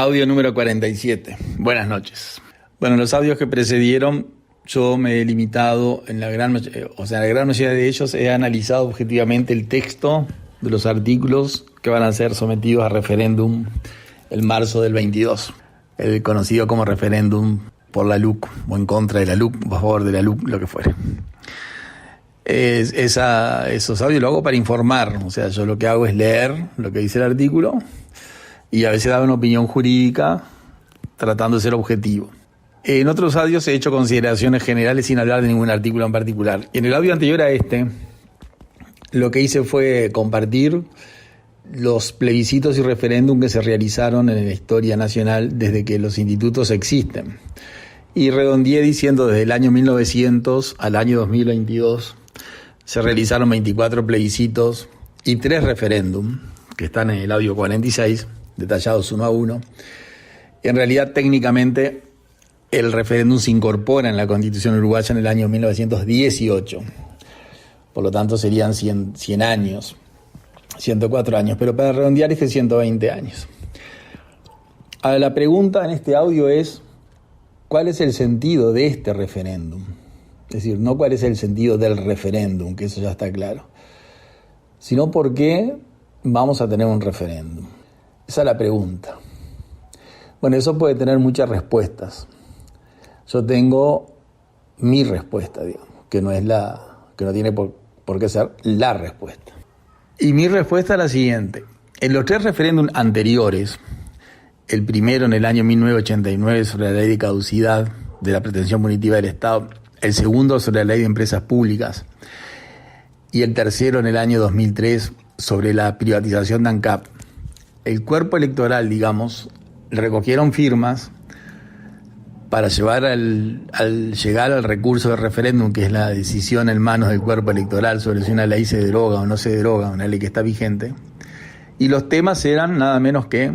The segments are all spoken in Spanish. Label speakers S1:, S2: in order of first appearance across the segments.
S1: Audio número 47. Buenas noches. Bueno, los audios que precedieron, yo me he limitado, la gran mayoría de ellos he analizado objetivamente el texto de los artículos que van a ser sometidos a referéndum el marzo del 22, el conocido como referéndum por la LUC, o en contra de la LUC, o a favor de la LUC, lo que fuere. Esos audios lo hago para informar, o sea, yo lo que hago es leer lo que dice el artículo y a veces dar una opinión jurídica tratando de ser objetivo. En otros audios he hecho consideraciones generales sin hablar de ningún artículo en particular. Y en el audio anterior a este, lo que hice fue compartir los plebiscitos y referéndum que se realizaron en la historia nacional desde que los institutos existen. Y redondeé diciendo desde el año 1900 al año 2022 se realizaron 24 plebiscitos y 3 referéndum, que están en el audio 46, detallados uno a uno. En realidad, técnicamente, el referéndum se incorpora en la Constitución uruguaya en el año 1918. Por lo tanto, serían 100 años, 104 años, pero para redondear es que 120 años. Ahora, la pregunta en este audio es, ¿cuál es el sentido de este referéndum? Es decir, no cuál es el sentido del referéndum, que eso ya está claro, sino por qué vamos a tener un referéndum. Esa es la pregunta. Bueno, eso puede tener muchas respuestas. Yo tengo mi respuesta, digamos, que no tiene por qué ser la respuesta. Y mi respuesta es la siguiente. En los 3 referéndums anteriores, el primero en el año 1989 sobre la ley de caducidad de la pretensión punitiva del Estado, el segundo sobre la ley de empresas públicas y el tercero en el año 2003 sobre la privatización de ANCAP, el cuerpo electoral, digamos, recogieron firmas para llevar al llegar al recurso de referéndum, que es la decisión en manos del cuerpo electoral sobre si una ley se deroga o no se deroga, una ley que está vigente. Y los temas eran nada menos que,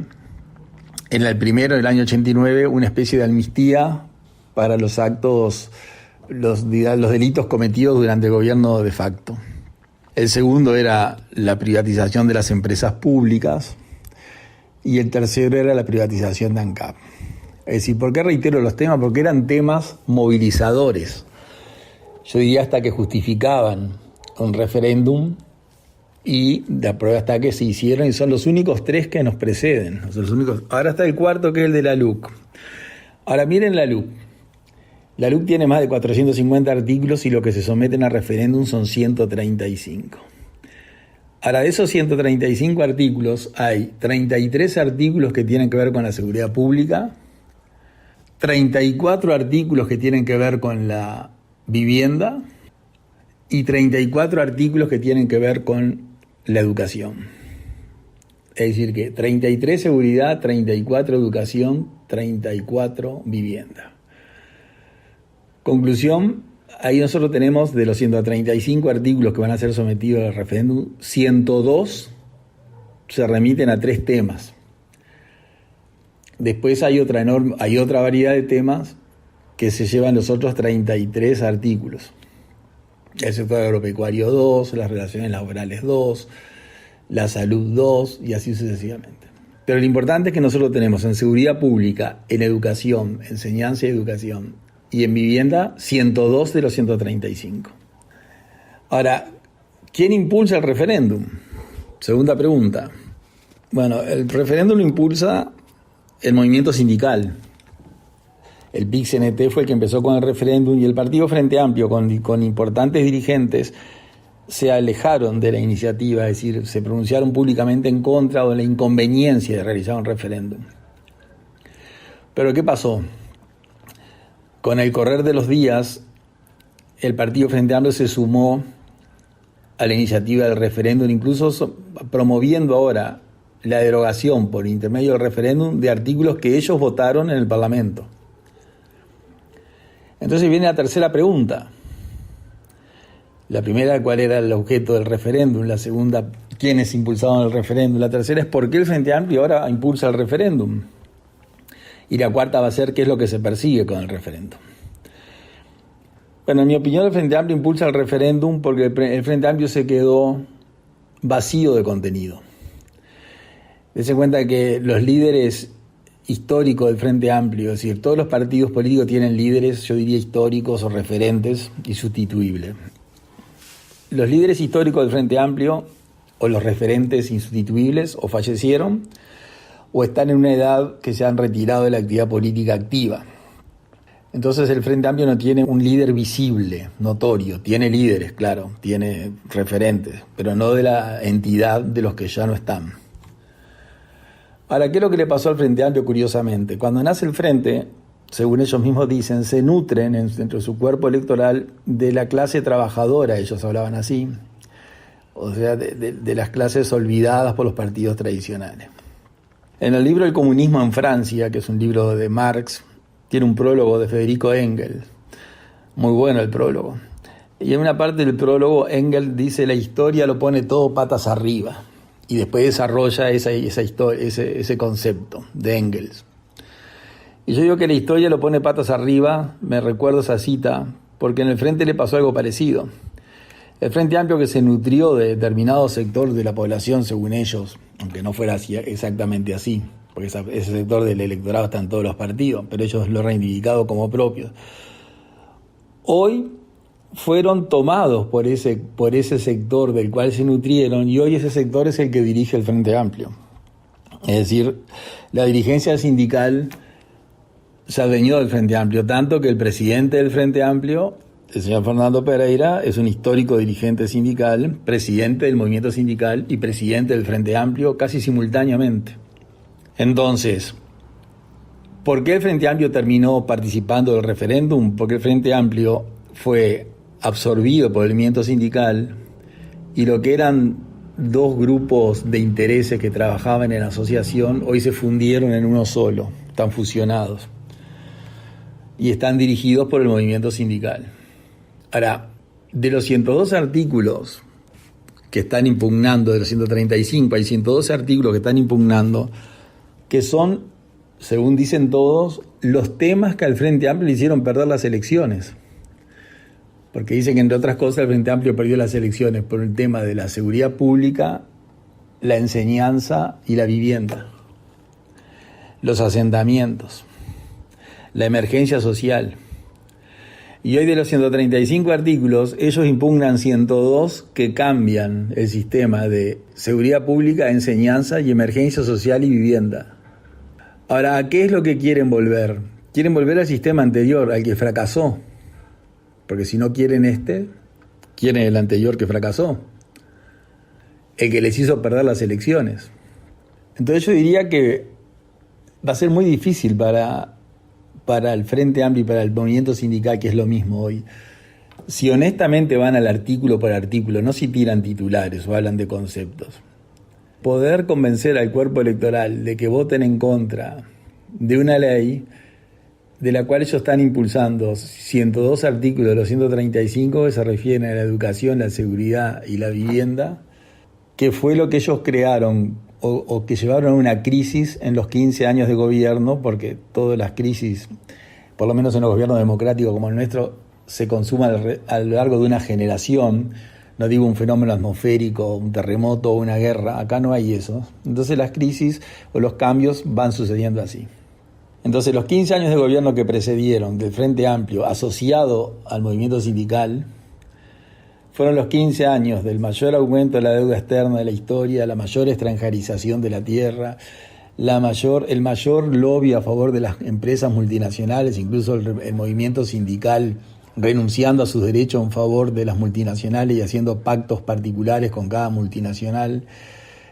S1: en el primero, del año 89, una especie de amnistía para los actos, los delitos cometidos durante el gobierno de facto. El segundo era la privatización de las empresas públicas y el tercero era la privatización de ANCAP. Es decir, ¿por qué reitero los temas? Porque eran temas movilizadores. Yo diría hasta que justificaban un referéndum y la prueba está que se hicieron y son los únicos 3 que nos preceden. Los únicos. Ahora está el cuarto, que es el de la LUC. Ahora miren la LUC. La LUC tiene más de 450 artículos y lo que se someten a referéndum son 135. Ahora, de esos 135 artículos hay 33 artículos que tienen que ver con la seguridad pública, 34 artículos que tienen que ver con la vivienda y 34 artículos que tienen que ver con la educación. Es decir que 33 seguridad, 34 educación, 34 vivienda. Conclusión, ahí nosotros tenemos de los 135 artículos que van a ser sometidos al referéndum, 102 se remiten a 3 temas. Después hay otra variedad de temas que se llevan los otros 33 artículos. El sector agropecuario 2, las relaciones laborales 2, la salud 2 y así sucesivamente. Pero lo importante es que nosotros tenemos en seguridad pública, en educación, enseñanza y educación y en vivienda 102 de los 135. Ahora, ¿quién impulsa el referéndum? Segunda pregunta. Bueno, el referéndum lo impulsa el movimiento sindical. El PIC-CNT fue el que empezó con el referéndum y el Partido Frente Amplio, con importantes dirigentes, se alejaron de la iniciativa, es decir, se pronunciaron públicamente en contra o de la inconveniencia de realizar un referéndum. Pero ¿qué pasó? Con el correr de los días, el Partido Frente Amplio se sumó a la iniciativa del referéndum, incluso promoviendo ahora la derogación por intermedio del referéndum de artículos que ellos votaron en el Parlamento. Entonces viene la tercera pregunta. La primera, ¿cuál era el objeto del referéndum? La segunda, ¿quiénes impulsaban el referéndum? La tercera es, ¿por qué el Frente Amplio ahora impulsa el referéndum? Y la cuarta va a ser, ¿qué es lo que se persigue con el referéndum? Bueno, en mi opinión, el Frente Amplio impulsa el referéndum porque el Frente Amplio se quedó vacío de contenido. Dense cuenta que los líderes histórico del Frente Amplio, es decir, todos los partidos políticos tienen líderes, yo diría históricos o referentes insustituibles. Los líderes históricos del Frente Amplio o los referentes insustituibles o fallecieron o están en una edad que se han retirado de la actividad política activa. Entonces el Frente Amplio no tiene un líder visible, notorio, tiene líderes, claro, tiene referentes, pero no de la entidad de los que ya no están. Ahora, ¿qué es lo que le pasó al Frente Amplio curiosamente? Cuando nace el Frente, según ellos mismos dicen, se nutren dentro de su cuerpo electoral de la clase trabajadora, ellos hablaban así, o sea, de las clases olvidadas por los partidos tradicionales. En el libro El comunismo en Francia, que es un libro de Marx, tiene un prólogo de Federico Engels, muy bueno el prólogo. Y en una parte del prólogo Engels dice: la historia lo pone todo patas arriba. Y después desarrolla esa historia, ese concepto de Engels. Y yo digo que la historia lo pone patas arriba, me recuerdo esa cita, porque en el Frente le pasó algo parecido. El Frente Amplio, que se nutrió de determinado sector de la población, según ellos, aunque no fuera así, exactamente así, porque ese sector del electorado está en todos los partidos, pero ellos lo han reivindicado como propio. Hoy fueron tomados por ese sector del cual se nutrieron, y hoy ese sector es el que dirige el Frente Amplio. Es decir, la dirigencia sindical se adueñó del Frente Amplio, tanto que el presidente del Frente Amplio, el señor Fernando Pereira, es un histórico dirigente sindical, presidente del movimiento sindical y presidente del Frente Amplio casi simultáneamente. Entonces, ¿por qué el Frente Amplio terminó participando del referéndum? Porque el Frente Amplio fue absorbido por el movimiento sindical y lo que eran dos grupos de intereses que trabajaban en la asociación hoy se fundieron en uno solo, están fusionados y están dirigidos por el movimiento sindical. Ahora, de los 102 artículos que están impugnando, de los 135, hay 112 artículos que están impugnando, que son, según dicen todos, los temas que al Frente Amplio le hicieron perder las elecciones. Porque dicen que, entre otras cosas, el Frente Amplio perdió las elecciones por el tema de la seguridad pública, la enseñanza y la vivienda, los asentamientos, la emergencia social. Y hoy, de los 135 artículos, ellos impugnan 102 que cambian el sistema de seguridad pública, enseñanza y emergencia social y vivienda. Ahora, ¿a qué es lo que quieren volver? Quieren volver al sistema anterior, al que fracasó. Porque si no quieren quieren el anterior que fracasó, el que les hizo perder las elecciones. Entonces yo diría que va a ser muy difícil para el Frente Amplio y para el movimiento sindical, que es lo mismo hoy, si honestamente van al artículo por artículo, no si tiran titulares o hablan de conceptos, poder convencer al cuerpo electoral de que voten en contra de una ley de la cual ellos están impulsando 102 artículos de los 135 que se refieren a la educación, la seguridad y la vivienda, que fue lo que ellos crearon o que llevaron a una crisis en los 15 años de gobierno, porque todas las crisis, por lo menos en los gobiernos democráticos como el nuestro, se consuman a lo largo de una generación. No digo un fenómeno atmosférico, un terremoto o una guerra, acá no hay eso. Entonces las crisis o los cambios van sucediendo así. Entonces los 15 años de gobierno que precedieron del Frente Amplio asociado al movimiento sindical fueron los 15 años del mayor aumento de la deuda externa de la historia, la mayor extranjerización de la tierra, el mayor lobby a favor de las empresas multinacionales, incluso el movimiento sindical renunciando a sus derechos en favor de las multinacionales y haciendo pactos particulares con cada multinacional,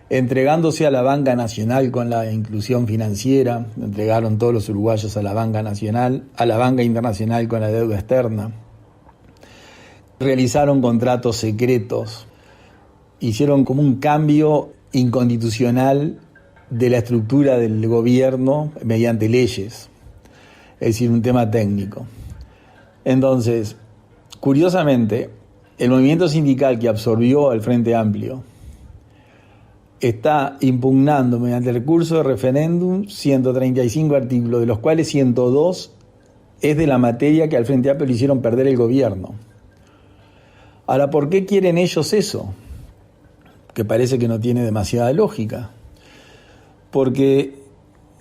S1: entregándose a la banca nacional con la inclusión financiera, entregaron todos los uruguayos a la banca nacional, a la banca internacional con la deuda externa, realizaron contratos secretos, hicieron como un cambio inconstitucional de la estructura del gobierno mediante leyes, es decir, un tema técnico. Entonces, curiosamente, el movimiento sindical que absorbió al Frente Amplio está impugnando mediante el recurso de referéndum 135 artículos, de los cuales 102 es de la materia que al Frente Amplio le hicieron perder el gobierno. Ahora, ¿por qué quieren ellos eso? Que parece que no tiene demasiada lógica. Porque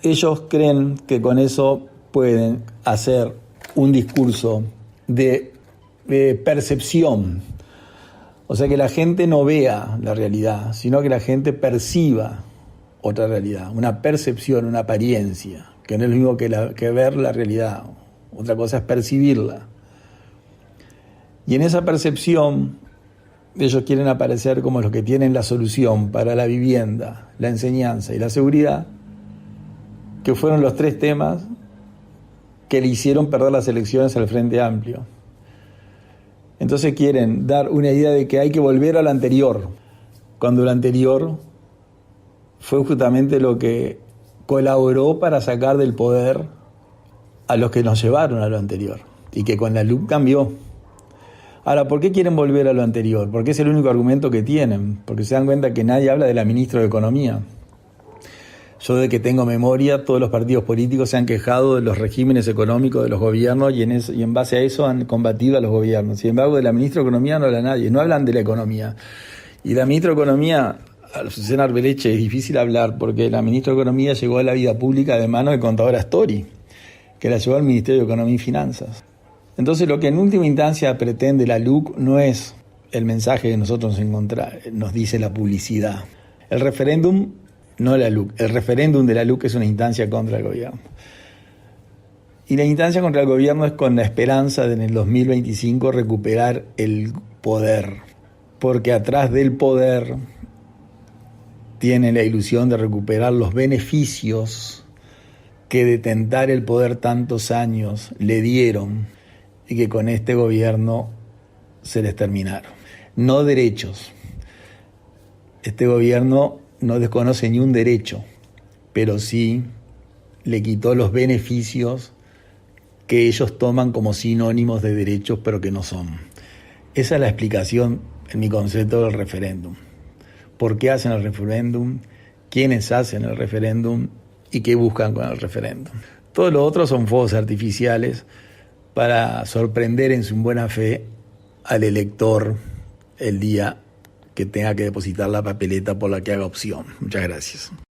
S1: ellos creen que con eso pueden hacer un discurso de percepción. O sea, que la gente no vea la realidad, sino que la gente perciba otra realidad, una percepción, una apariencia, que no es lo mismo que ver la realidad. Otra cosa es percibirla. Y en esa percepción, ellos quieren aparecer como los que tienen la solución para la vivienda, la enseñanza y la seguridad, que fueron los 3 temas que le hicieron perder las elecciones al Frente Amplio. Entonces quieren dar una idea de que hay que volver a lo anterior, cuando lo anterior fue justamente lo que colaboró para sacar del poder a los que nos llevaron a lo anterior, y que con la LUC cambió. Ahora, ¿por qué quieren volver a lo anterior? Porque es el único argumento que tienen, porque se dan cuenta que nadie habla de la ministra de Economía. Yo, de que tengo memoria, todos los partidos políticos se han quejado de los regímenes económicos de los gobiernos y en base a eso han combatido a los gobiernos. Sin embargo, de la ministra de Economía no habla nadie, no hablan de la economía. Y la ministra de Economía, a Susana Arbeleche, es difícil hablar porque la ministra de Economía llegó a la vida pública de manos de contadora Astori, que la llevó al Ministerio de Economía y Finanzas. Entonces, lo que en última instancia pretende la LUC no es el mensaje que nosotros nos dice la publicidad. El referéndum, no la LUC. El referéndum de la LUC es una instancia contra el gobierno. Y la instancia contra el gobierno es con la esperanza de en el 2025 recuperar el poder. Porque atrás del poder tiene la ilusión de recuperar los beneficios que de tentar el poder tantos años le dieron y que con este gobierno se les terminaron. No derechos. Este gobierno no desconoce ni un derecho, pero sí le quitó los beneficios que ellos toman como sinónimos de derechos, pero que no son. Esa es la explicación, en mi concepto, del referéndum. ¿Por qué hacen el referéndum? ¿Quiénes hacen el referéndum? ¿Y qué buscan con el referéndum? Todo lo otro son fuegos artificiales para sorprender en su buena fe al elector el día que tenga que depositar la papeleta por la que haga opción. Muchas gracias.